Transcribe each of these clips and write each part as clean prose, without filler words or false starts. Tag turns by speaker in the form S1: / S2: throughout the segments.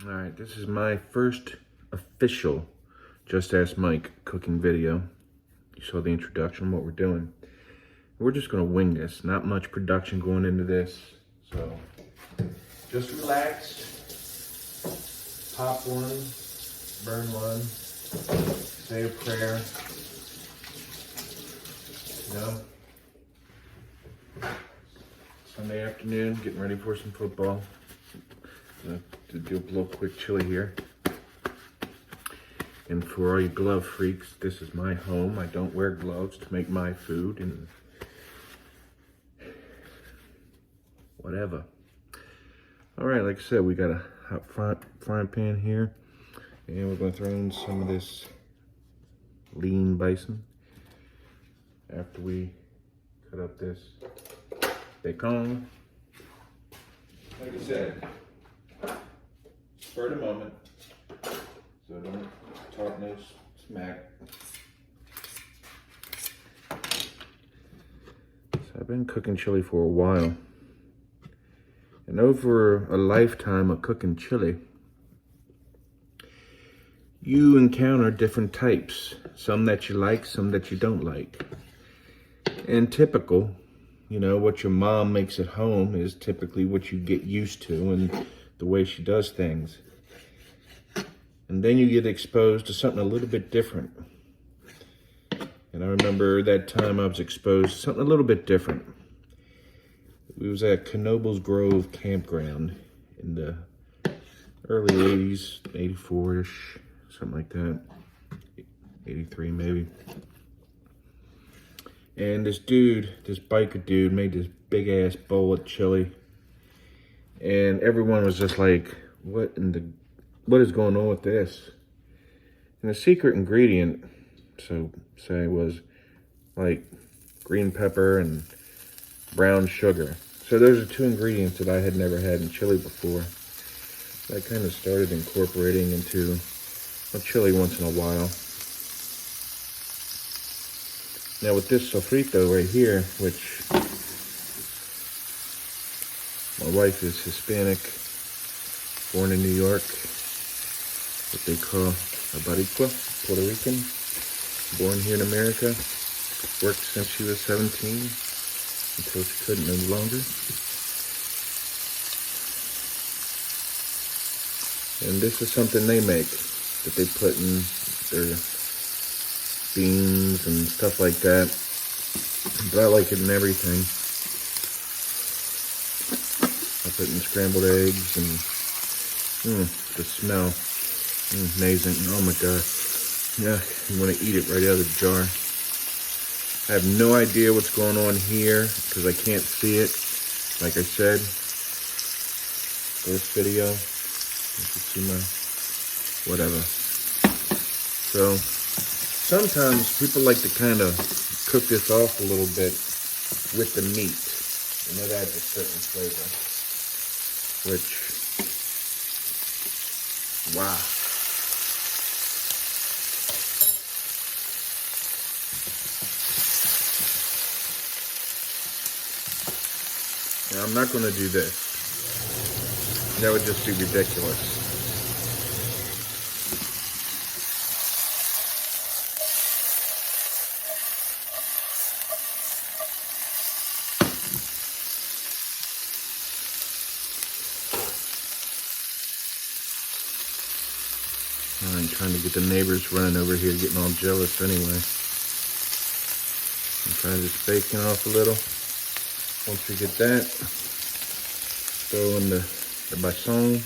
S1: All right, this is my first official Just Ask Mike cooking video. You saw the introduction, what we're doing. We're just gonna wing this. Not much production going into this. So just relax, pop one, burn one, say a prayer, you know. Sunday afternoon, getting ready for some football. To do a little quick chili here. And for all you glove freaks, this is my home. I don't wear gloves to make my food and whatever. All right, like I said, we got a hot frying pan here, and we're gonna throw in some of this lean bison after we cut up this bacon. Like I said, spur the moment, so don't talk no smack. So I've been cooking chili for a while, and over a lifetime of cooking chili, you encounter different types, some that you like, some that you don't like. And typical, you know, what your mom makes at home is typically what you get used to and the way she does things. And then you get exposed to something a little bit different. And I remember that time I was exposed to something a little bit different. We was at Knoebels Grove campground in the early 80s, 84-ish, something like that. 83 maybe. And this biker dude made this big ass bowl of chili. And everyone was just like, what is going on with this? And the secret ingredient, was like green pepper and brown sugar. So those are two ingredients that I had never had in chili before. I kind of started incorporating into chili once in a while. Now with this Sofrito right here, which my wife is Hispanic, born in New York, what they call a Boricua, Puerto Rican, born here in America, worked since she was 17 until she couldn't no longer. And this is something they make that they put in their beans and stuff like that. But I like it in everything. I put in scrambled eggs and the smell. Amazing. Oh my god. Yeah, you want to eat it right out of the jar. I have no idea what's going on here because I can't see it. Like I said, first video, you can see my whatever. So sometimes people like to kind of cook this off a little bit with the meat, and that adds a certain flavor, which, wow. Now, I'm not going to do this. That would just be ridiculous. I'm trying to get the neighbors running over here, getting all jealous anyway. I'm trying this bacon off a little. Once we get that, throw in the bison.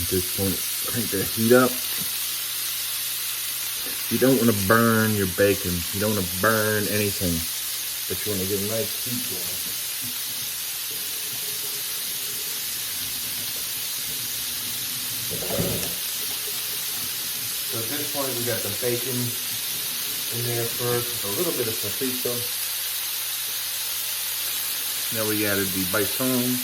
S1: At this point, crank the heat up. You don't want to burn your bacon. You don't want to burn anything, but you want to get a nice heat to it. So at this point, we got the bacon in there first, with a little bit of sofrito. Now we added the bison.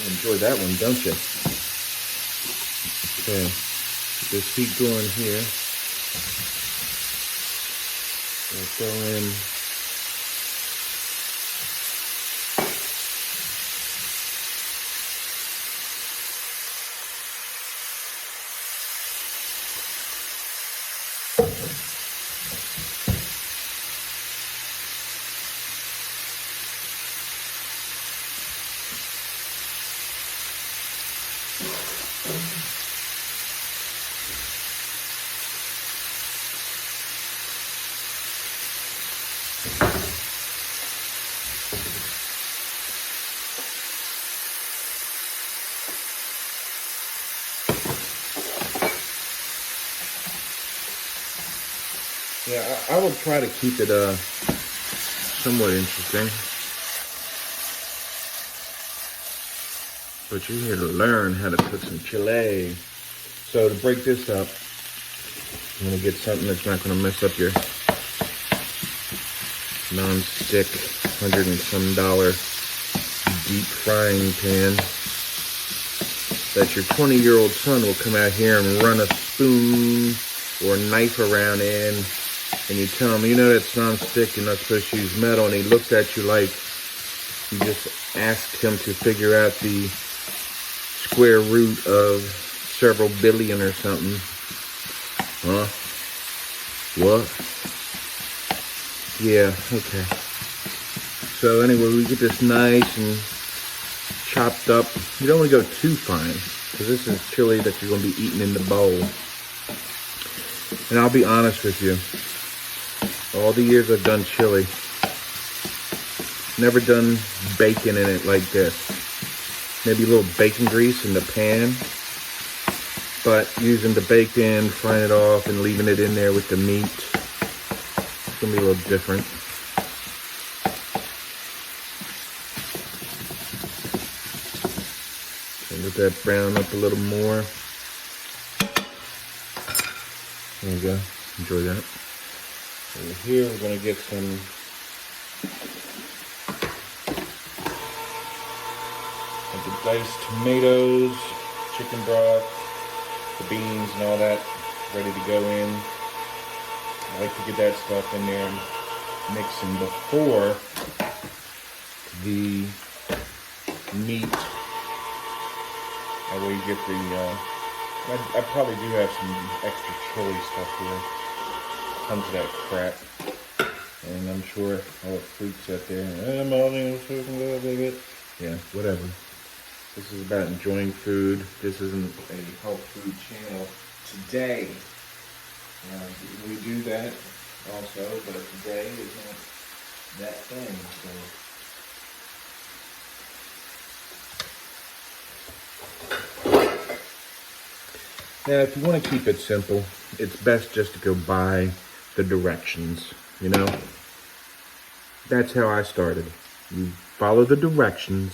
S1: Enjoy that one, don't you? Okay, get this heat going here. We'll throw in yeah, I will try to keep it somewhat interesting. But you're here to learn how to cook some chili. So to break this up, I'm gonna get something that's not gonna mess up your non-stick $100 and some deep frying pan that your 20-year-old son will come out here and run a spoon or a knife around in, and you tell him, you know, that's non-stick, you're not supposed to use metal, and he looks at you like you just asked him to figure out the square root of several billion or something. Huh? What? Yeah, okay. So anyway, we get this nice and chopped up. You don't want to go too fine, because this is chili that you're going to be eating in the bowl. And I'll be honest with you, all the years I've done chili, never done bacon in it like this. Maybe a little bacon grease in the pan, but using the bacon, frying it off, and leaving it in there with the meat, it's gonna be a little different. So let that brown up a little more. There you go. Enjoy that. Over here, we're gonna get some of the diced tomatoes, chicken broth, the beans and all that ready to go in. I like to get that stuff in there and mixing before the meat. That way you get the, I probably do have some extra chili stuff here. Tons of that crap. And I'm sure all the freaks out there, yeah, whatever. This is about enjoying food. This isn't a health food channel today. We do that also, but today is not that thing. So. Now, if you want to keep it simple, it's best just to go by the directions, you know? That's how I started. You follow the directions,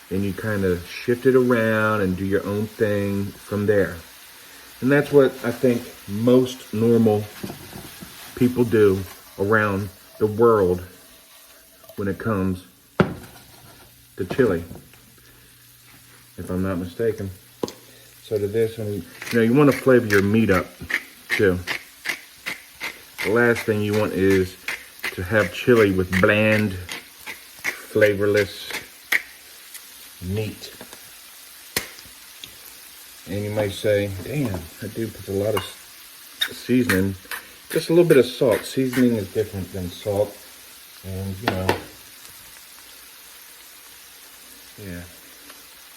S1: and you kind of shift it around and do your own thing from there. And that's what I think most normal people do around the world when it comes to chili, if I'm not mistaken. So to this, you know, you want to flavor your meat up too. The last thing you want is to have chili with bland, flavorless meat. And you might say, damn, I do put a lot of seasoning. Just a little bit of salt. Seasoning is different than salt. And, you know,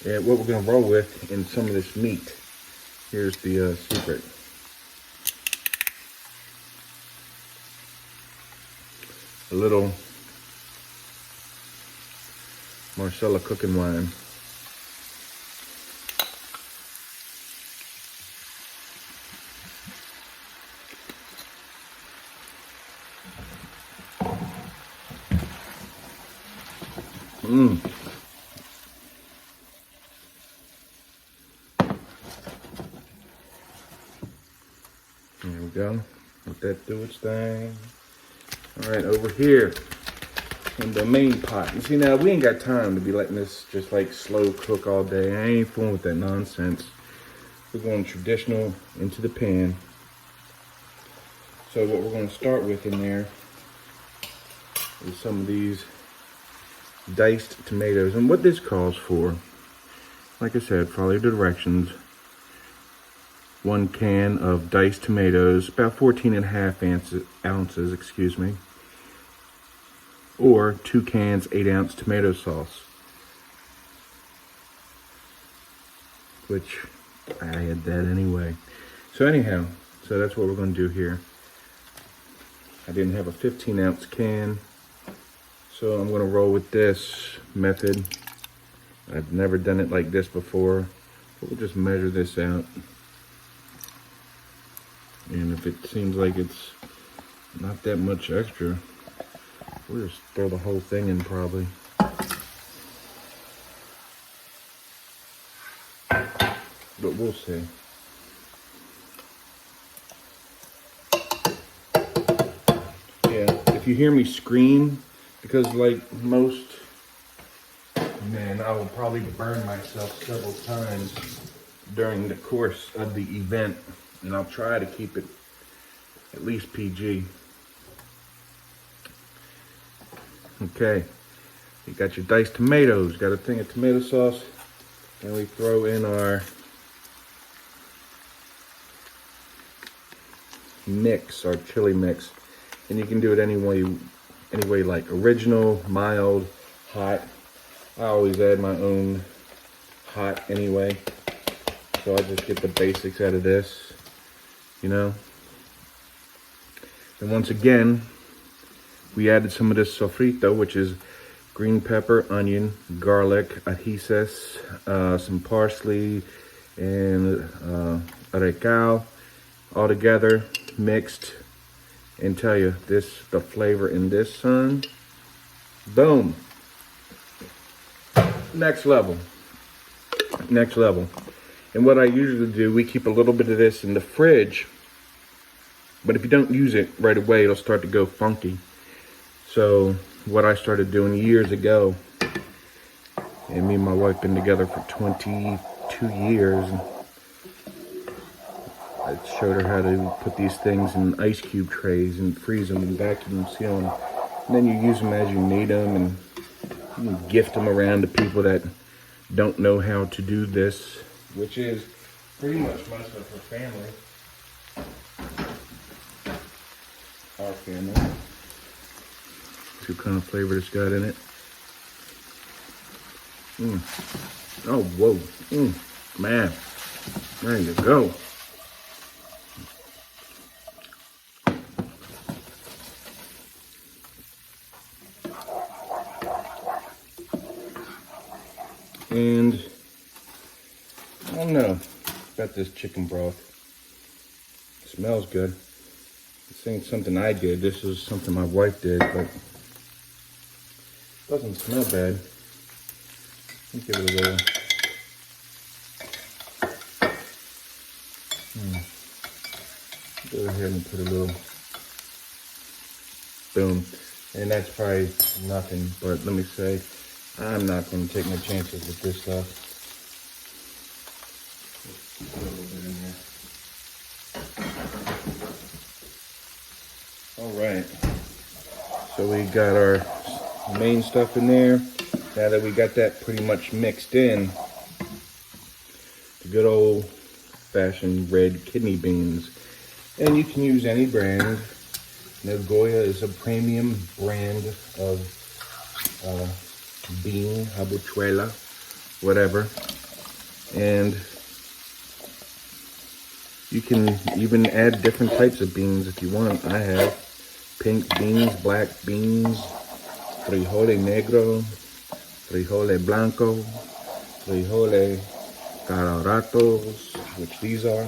S1: yeah, what we're going to roll with in some of this meat. Here's the secret. A little Marcella cooking wine. Mmm. There we go. Let that do its thing. All right, over here in the main pot. You see, now we ain't got time to be letting this just like slow cook all day. I ain't fooling with that nonsense. We're going traditional into the pan. So what we're going to start with in there is some of these diced tomatoes. And what this calls for, like I said, follow the directions. 1 can of diced tomatoes, about 14.5 ounces, excuse me. Or 2 cans, 8-ounce tomato sauce. Which, I had that anyway. So anyhow, so that's what we're going to do here. I didn't have a 15-ounce can, so I'm going to roll with this method. I've never done it like this before. But we'll just measure this out. And if it seems like it's not that much extra, we'll just throw the whole thing in probably. But we'll see. Yeah, if you hear me scream, because like most, man, I will probably burn myself several times during the course of the event. And I'll try to keep it at least PG. Okay, you got your diced tomatoes, got a thing of tomato sauce, and we throw in our mix, our chili mix. And you can do it any way you like, original, mild, hot. I always add my own hot anyway, so I just get the basics out of this. You know, and once again, we added some of this sofrito, which is green pepper, onion, garlic, ajíes, some parsley, and recao, all together, mixed. And tell you, the flavor in this, son, boom, next level. And what I usually do, we keep a little bit of this in the fridge. But if you don't use it right away, it'll start to go funky. So what I started doing years ago, and me and my wife been together for 22 years. I showed her how to put these things in ice cube trays and freeze them and vacuum seal them. And then you use them as you need them, and you can gift them around to people that don't know how to do this, which is pretty much most of her family. Our family. See what kind of flavor it's got in it. Oh, whoa. Man. There you go. And I don't know about this chicken broth. It smells good. This ain't something I did. This is something my wife did, but it doesn't smell bad. Let me give it a little. Go ahead and put a little. Boom. And that's probably nothing, but let me say, I'm not going to take my chances with this stuff. Put a little bit in there. All right. So we got our main stuff in there. Now that we got that pretty much mixed in, the good old-fashioned red kidney beans. And you can use any brand. Nagoya is a premium brand of bean, habichuela, whatever. And you can even add different types of beans if you want. I have pink beans, black beans, frijole negro, frijole blanco, frijole colorados, which these are.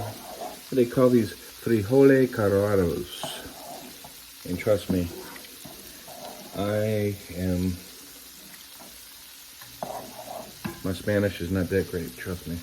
S1: They call these frijole colorados. And trust me, my Spanish is not that great, trust me.